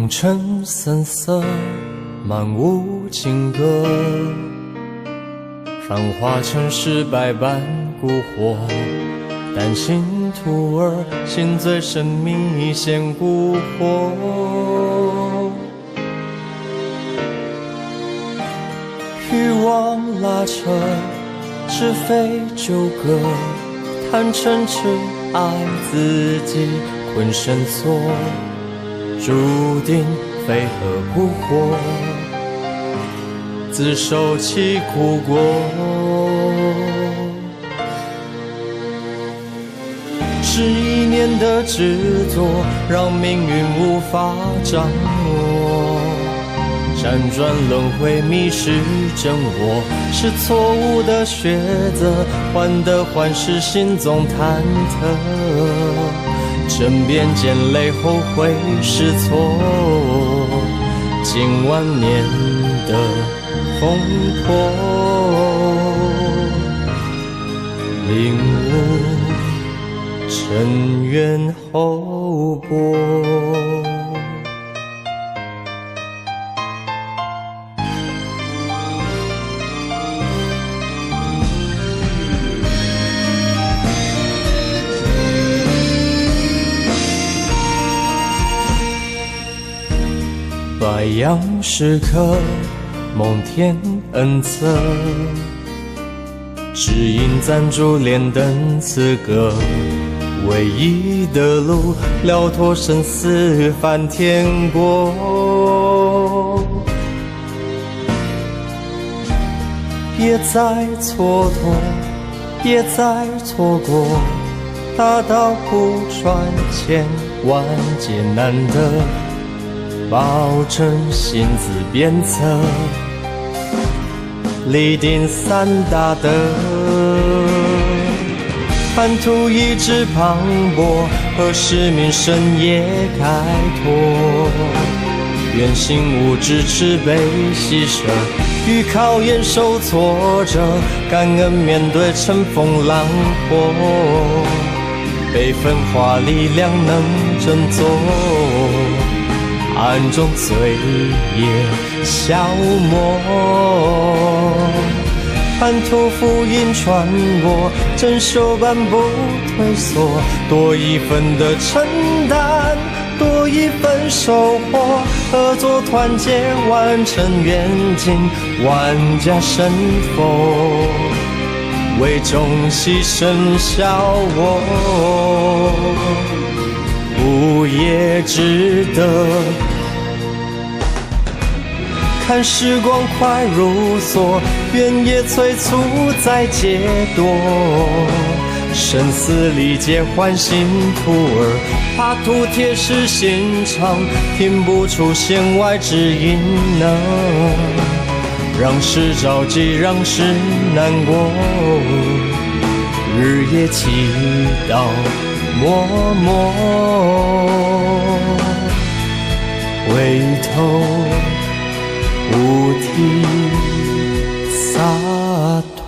红尘森色，漫无情歌，繁华尘世百般蛊惑，丹心徒儿，心醉神迷现蛊惑。欲望拉扯，是非纠葛，贪嗔痴爱自己困身锁，注定非何不活，自受其苦果。是一念的执着，让命运无法掌握，辗转轮回，迷失真我，是错误的抉择，患得患失，心总忐忑，枕边见泪，后悔是错，经万年的风波，领悟尘缘厚薄。白杨时刻，梦天恩泽，只因暂住莲灯此歌，唯一的路，了脱生死翻天国。别再蹉跎，别再错过，大道不转，千万劫难得，保证心字鞭策，立定三大德，叛徒意志磅礴，和使命深夜开拓，愿心无知，慈悲牺牲，遇考验受挫折，感恩面对乘风浪火，被分化力量能振作，暗中罪业消磨，叛徒福音传播，真修半步退缩，多一份的承担，多一份收获，合作团结完成愿景，万家神佛，为众牺牲效我，无也值得。看时光快如梭，原野催促在劫夺，生死历劫唤醒徒儿，怕徒铁石心肠，听不出弦外之音呢，让事着急，让事难过，日夜祈祷默默，回头无题洒脱。